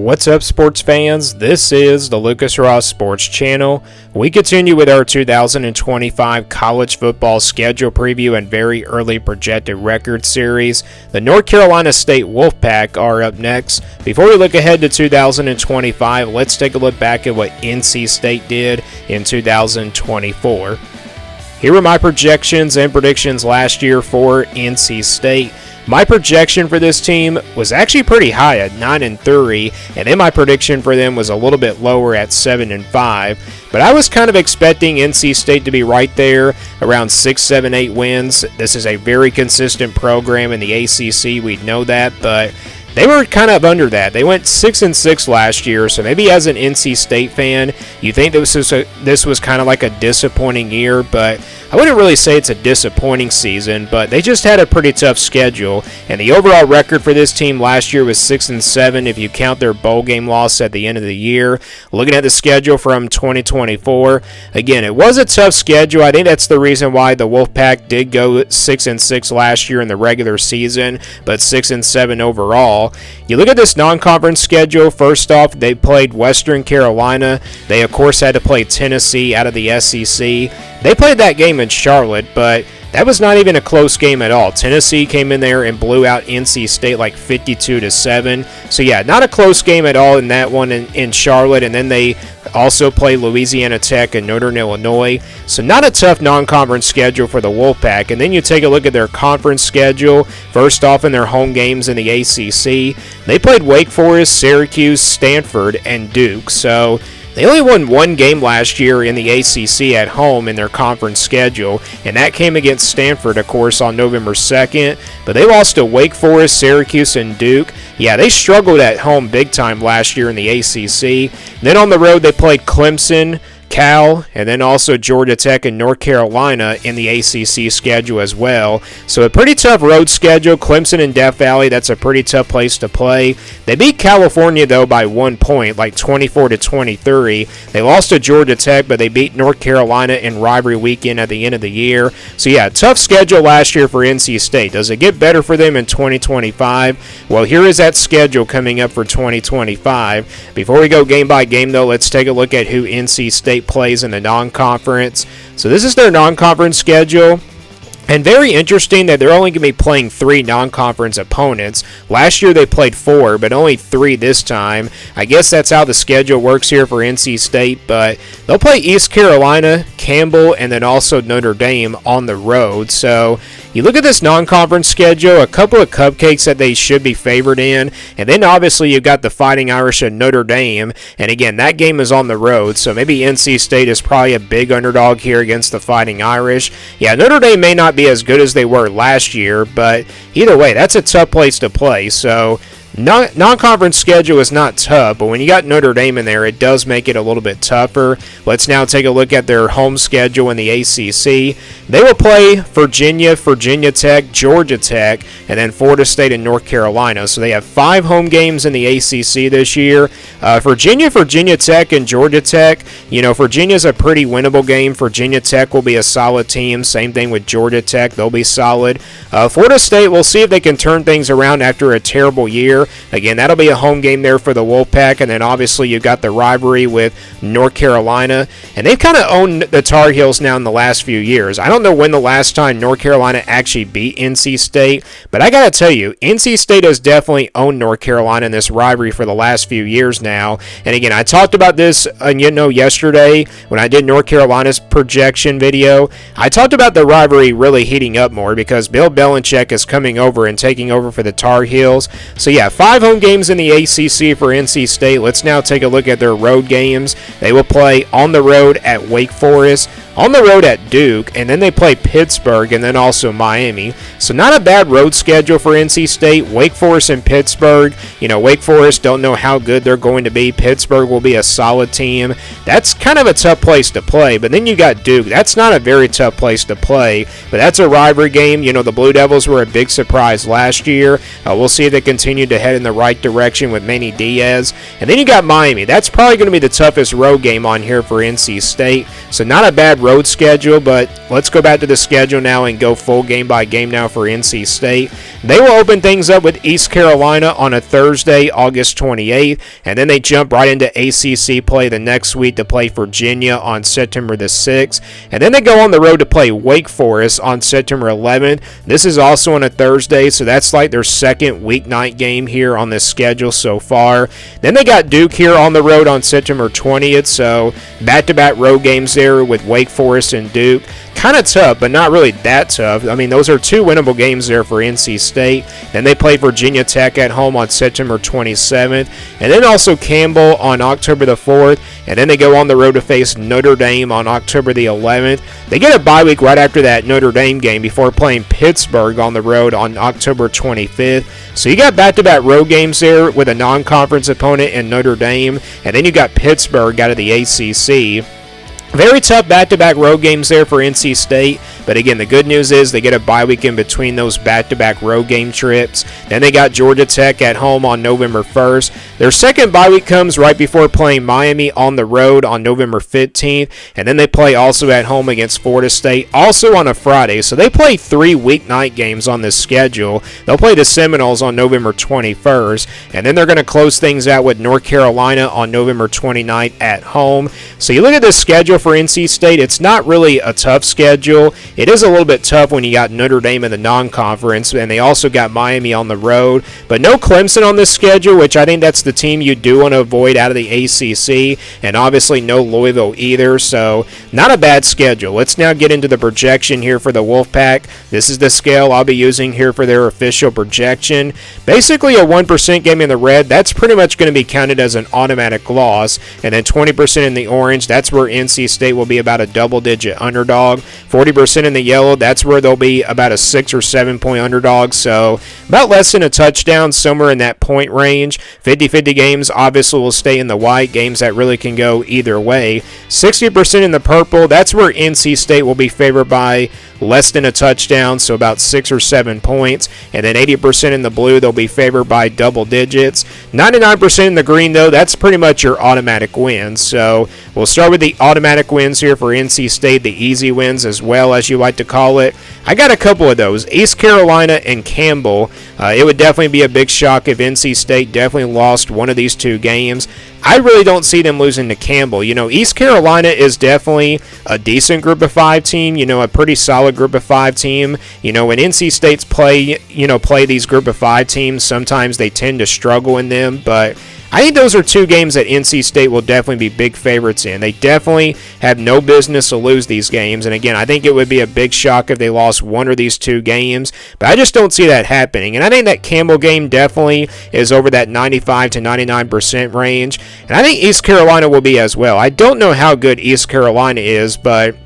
What's up, sports fans? This is the Lucas Ross Sports Channel. We continue with our 2025 college football schedule preview and very early projected record series. The North Carolina State Wolfpack are up next. Before we look ahead to 2025, let's take a look back at what NC State did in 2024. Here are my projections and predictions last year for NC State. My projection for this team was actually pretty high at 9-3, and then my prediction for them was a little bit lower at 7-5. But I was kind of expecting NC State to be right there around 6, 7, 8 wins. This is a very consistent program in the ACC. We know that, but they were kind of under that. They went 6-6 last year, so maybe as an NC State fan, you think this was kind of like a disappointing year, but I wouldn't really say it's a disappointing season, but they just had a pretty tough schedule, and the overall record for this team last year was 6-7 if you count their bowl game loss at the end of the year. Looking at the schedule from 2024, again, it was a tough schedule. I think that's the reason why the Wolfpack did go 6-6 last year in the regular season, but 6-7 overall. You look at this non-conference schedule, first off, they played Western Carolina. They, of course, had to play Tennessee out of the SEC. They played that game in Charlotte, but that was not even a close game at all. Tennessee came in there and blew out NC State like 52-7. So yeah, not a close game at all in that one in Charlotte. And then they also play Louisiana Tech and Northern Illinois. So not a tough non-conference schedule for the Wolfpack. And then you take a look at their conference schedule. First off, in their home games in the ACC, they played Wake Forest, Syracuse, Stanford, and Duke. So they only won one game last year in the ACC at home in their conference schedule, and that came against Stanford, of course, on November 2nd. But they lost to Wake Forest, Syracuse, and Duke. Yeah, they struggled at home big time last year in the ACC. Then on the road, they played Clemson, Cal, and then also Georgia Tech and North Carolina in the ACC schedule as well. So a pretty tough road schedule. Clemson and Death Valley, that's a pretty tough place to play. They beat California, though, by 1 point, like 24-23. They lost to Georgia Tech, but they beat North Carolina in rivalry weekend at the end of the year. So yeah, tough schedule last year for NC State. Does it get better for them in 2025? Well, here is that schedule coming up for 2025. Before we go game by game, though, let's take a look at who NC State plays in the non-conference. So this is their non-conference schedule. And very interesting that they're only going to be playing 3 non-conference opponents. Last year they played 4, but only 3 this time. I guess that's how the schedule works here for NC State, but they'll play East Carolina, Campbell, and then also Notre Dame on the road. So you look at this non-conference schedule, a couple of cupcakes that they should be favored in, and then obviously you've got the Fighting Irish and Notre Dame, and again, that game is on the road, so maybe NC State is probably a big underdog here against the Fighting Irish. Yeah, Notre Dame may not be as good as they were last year, but either way, that's a tough place to play. So non-conference schedule is not tough, but when you got Notre Dame in there, it does make it a little bit tougher. Let's now take a look at their home schedule in the ACC. They will play Virginia, Virginia Tech, Georgia Tech, and then Florida State and North Carolina. So they have 5 home games in the ACC this year. Virginia, Virginia Tech, and Georgia Tech. You know, Virginia's a pretty winnable game. Virginia Tech will be a solid team. Same thing with Georgia Tech. They'll be solid. Florida State, we'll see if they can turn things around after a terrible year. Again, that'll be a home game there for the Wolfpack, and then obviously you've got the rivalry with North Carolina, and they've kind of owned the Tar Heels now in the last few years. I don't know when the last time North Carolina actually beat NC State, but I gotta tell you, NC State has definitely owned North Carolina in this rivalry for the last few years now. And again, I talked about this, yesterday when I did North Carolina's projection video. I talked about the rivalry really heating up more because Bill Belichick is coming over and taking over for the Tar Heels. So yeah, 5 home games in the ACC for NC State. Let's now take a look at their road games. They will play on the road at Wake Forest, on the road at Duke, and then they play Pittsburgh and then also Miami. So not a bad road schedule for NC State. Wake Forest and Pittsburgh. Wake Forest, don't know how good they're going going to be. Pittsburgh will be a solid team. That's kind of a tough place to play. But then you got Duke. That's not a very tough place to play. But that's a rivalry game. You know, the Blue Devils were a big surprise last year. We'll see if they continue to head in the right direction with Manny Diaz. And then you got Miami. That's probably going to be the toughest road game on here for NC State. So not a bad road schedule, but let's go back to the schedule now and go full game by game now for NC State. They will open things up with East Carolina on a Thursday, August 28th, and then they jump right into ACC play the next week to play Virginia on September the 6th, and then they go on the road to play Wake Forest on September 11th. This is also on a Thursday, so that's like their second weeknight game here on this schedule so far. Then they got Duke here on the road on September 20th, so back-to-back road games there with Wake Forest and Duke. Kind of tough, but not really that tough. I mean, those are two winnable games there for NC State. Then they play Virginia Tech at home on September 27th, and then also Campbell on October the 4th, and then they go on the road to face Notre Dame on October the 11th. They get a bye week right after that Notre Dame game before playing Pittsburgh on the road on October 25th. So you got back-to-back road games there with a non-conference opponent in Notre Dame, and then you got Pittsburgh out of the ACC. Very tough back-to-back road games there for NC State, but again, the good news is they get a bye week in between those back-to-back road game trips. Then they got Georgia Tech at home on November 1st. Their second bye week comes right before playing Miami on the road on November 15th, and then they play also at home against Florida State, also on a Friday. So they play 3 weeknight games on this schedule. They'll play the Seminoles on November 21st, and then they're going to close things out with North Carolina on November 29th at home. So you look at this schedule for NC State, it's not really a tough schedule. It is a little bit tough when you got Notre Dame in the non-conference, and they also got Miami on the road, but no Clemson on this schedule, which I think that's the team you do want to avoid out of the ACC, and obviously no Louisville either, so not a bad schedule. Let's now get into the projection here for the Wolfpack. This is the scale I'll be using here for their official projection. Basically a 1% game in the red, that's pretty much going to be counted as an automatic loss, and then 20% in the orange, that's where NC State will be about a double-digit underdog. 40% in the yellow, that's where they'll be about a 6 or 7 point underdog, so about less than a touchdown, somewhere in that point range. 50-50 games obviously will stay in the white, games that really can go either way. 60% in the purple, that's where NC State will be favored by less than a touchdown, so about 6 or 7 points, and then 80% in the blue, they'll be favored by double digits. 99% in the green, though, that's pretty much your automatic wins. So we'll start with the automatic wins here for NC State, the easy wins as well, as you like to call it. I got a couple of those, East Carolina and Campbell. It would definitely be a big shock if NC State definitely lost one of these two games. I really don't see them losing to Campbell. You know, East Carolina is definitely a decent group of 5 team, you know, a pretty solid group of 5 team. You know, when NC State's play these group of 5 teams, sometimes they tend to struggle in them, but I think those are two games that NC State will definitely be big favorites in. They definitely have no business to lose these games. And again, I think it would be a big shock if they lost one of these two games. But I just don't see that happening. And I think that Campbell game definitely is over that 95 to 99% range. And I think East Carolina will be as well. I don't know how good East Carolina is, but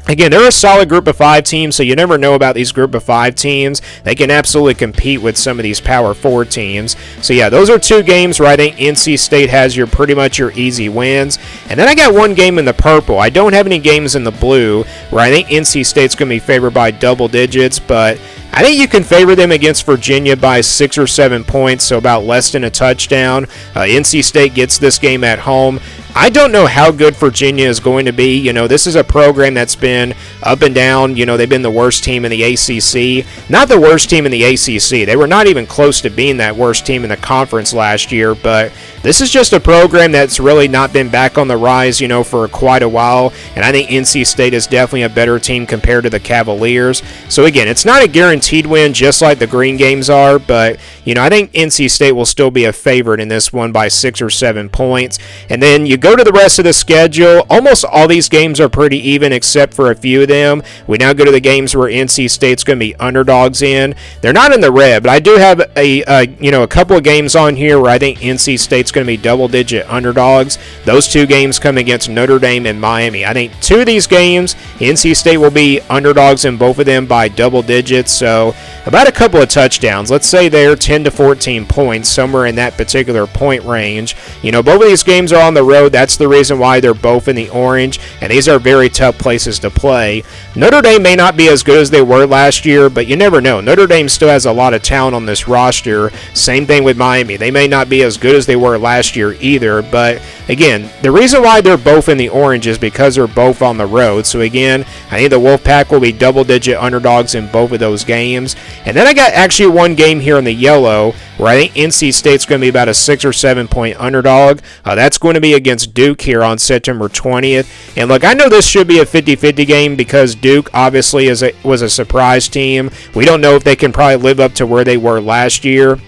again, they're a solid group of 5 teams, so you never know about these group of 5 teams. They can absolutely compete with some of these Power 4 teams. So yeah, those are two games where I think NC State has pretty much your easy wins. And then I got one game in the purple. I don't have any games in the blue where I think NC State's going to be favored by double digits, but I think you can favor them against Virginia by 6 or 7 points, so about less than a touchdown. NC State gets this game at home. I don't know how good Virginia is going to be. You know, this is a program that's been up and down. You know, they've been the worst team in the ACC. Not the worst team in the ACC. They were not even close to being that worst team in the conference last year, but this is just a program that's really not been back on the rise, you know, for quite a while, and I think NC State is definitely a better team compared to the Cavaliers. So again, it's not a guaranteed win just like the green games are, but, you know, I think NC State will still be a favorite in this one by 6 or 7 points. And then you go go to the rest of the schedule, almost all these games are pretty even except for a few of them. We now go to the games where NC State's going to be underdogs in. They're not in the red, but I do have a couple of games on here where I think NC State's going to be double-digit underdogs. Those two games come against Notre Dame and Miami. I think two of these games, NC State will be underdogs in both of them by double digits, so about a couple of touchdowns. Let's say they're 10 to 14 points, somewhere in that particular point range. Both of these games are on the road. That's the reason why they're both in the orange, and these are very tough places to play. Notre Dame may not be as good as they were last year, but you never know. Notre Dame still has a lot of talent on this roster. Same thing with Miami. They may not be as good as they were last year either, but again, the reason why they're both in the orange is because they're both on the road. So again, I think the Wolfpack will be double-digit underdogs in both of those games. And then I got actually one game here in the yellow where I think NC State's going to be about a 6 or 7 point underdog. That's going to be against Duke here on September 20th. And look, I know this should be a 50-50 game because Duke obviously was a surprise team. We don't know if they can probably live up to where they were last year.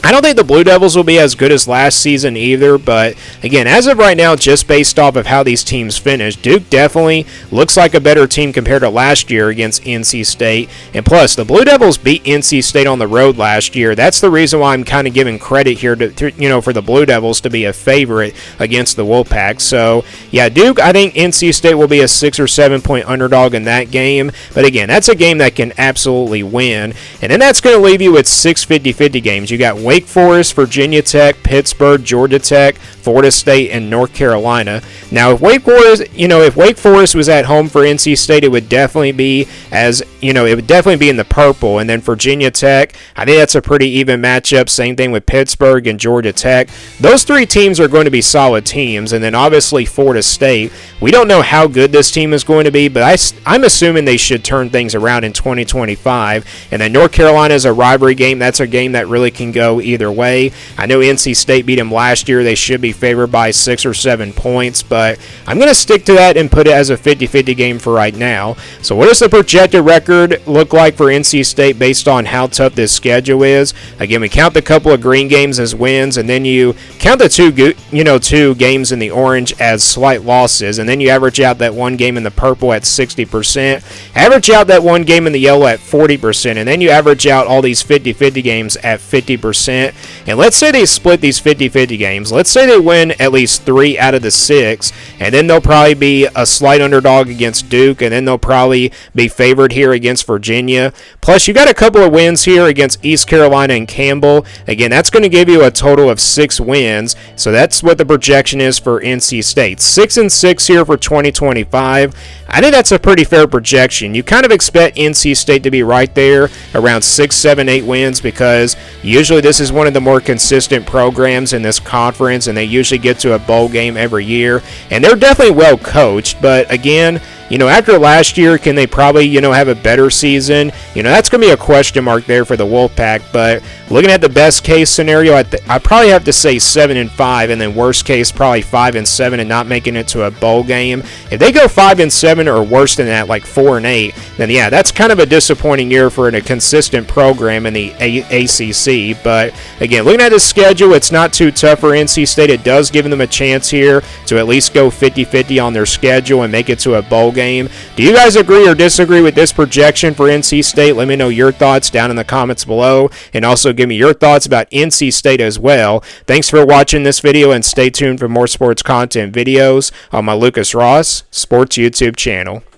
I don't think the Blue Devils will be as good as last season either, but again, as of right now, just based off of how these teams finished, Duke definitely looks like a better team compared to last year against NC State. And plus, the Blue Devils beat NC State on the road last year. That's the reason why I'm kind of giving credit here for the Blue Devils to be a favorite against the Wolfpack. So, yeah, Duke, I think NC State will be a 6 or 7 point underdog in that game. But again, that's a game that can absolutely win. And then that's going to leave you with 6 50-50 games. You got Wake Forest, Virginia Tech, Pittsburgh, Georgia Tech, Florida State, and North Carolina. Now, if Wake Forest was at home for NC State, it would definitely be in the purple. And then Virginia Tech, I think that's a pretty even matchup. Same thing with Pittsburgh and Georgia Tech. Those three teams are going to be solid teams. And then obviously Florida State. We don't know how good this team is going to be, but I'm assuming they should turn things around in 2025. And then North Carolina is a rivalry game. That's a game that really can go either way. I know NC State beat them last year. They should be favored by 6 or 7 points, but I'm going to stick to that and put it as a 50-50 game for right now. So what does the projected record look like for NC State based on how tough this schedule is? Again, we count the couple of green games as wins, and then you count the two games in the orange as slight losses, and then you average out that one game in the purple at 60%, average out that one game in the yellow at 40%, and then you average out all these 50-50 games at 50%. And let's say they split these 50-50 games. Let's say they win at least 3 out of the 6, and then they'll probably be a slight underdog against Duke, and then they'll probably be favored here against Virginia. Plus, you got a couple of wins here against East Carolina and Campbell. Again, that's going to give you a total of 6 wins, so that's what the projection is for NC State. 6-6 here for 2025. I think that's a pretty fair projection. You kind of expect NC State to be right there around 6, 7, 8 wins because usually this is one of the more consistent programs in this conference, and they usually get to a bowl game every year, and they're definitely well coached. But again, after last year, can they probably, have a better season? That's going to be a question mark there for the Wolfpack. But looking at the best case scenario, I probably have to say 7-5, and then worst case probably 5-7 and not making it to a bowl game. If they go 5-7 or worse than that, like 4-8, then yeah, that's kind of a disappointing year for a consistent program in the ACC. But again, looking at the schedule, it's not too tough for NC State. It does give them a chance here to at least go 50-50 on their schedule and make it to a bowl game. Do you guys agree or disagree with this projection for NC State? Let me know your thoughts down in the comments below, and also give me your thoughts about NC State as well. Thanks for watching this video, and stay tuned for more sports content videos on my Lucas Ross Sports YouTube channel.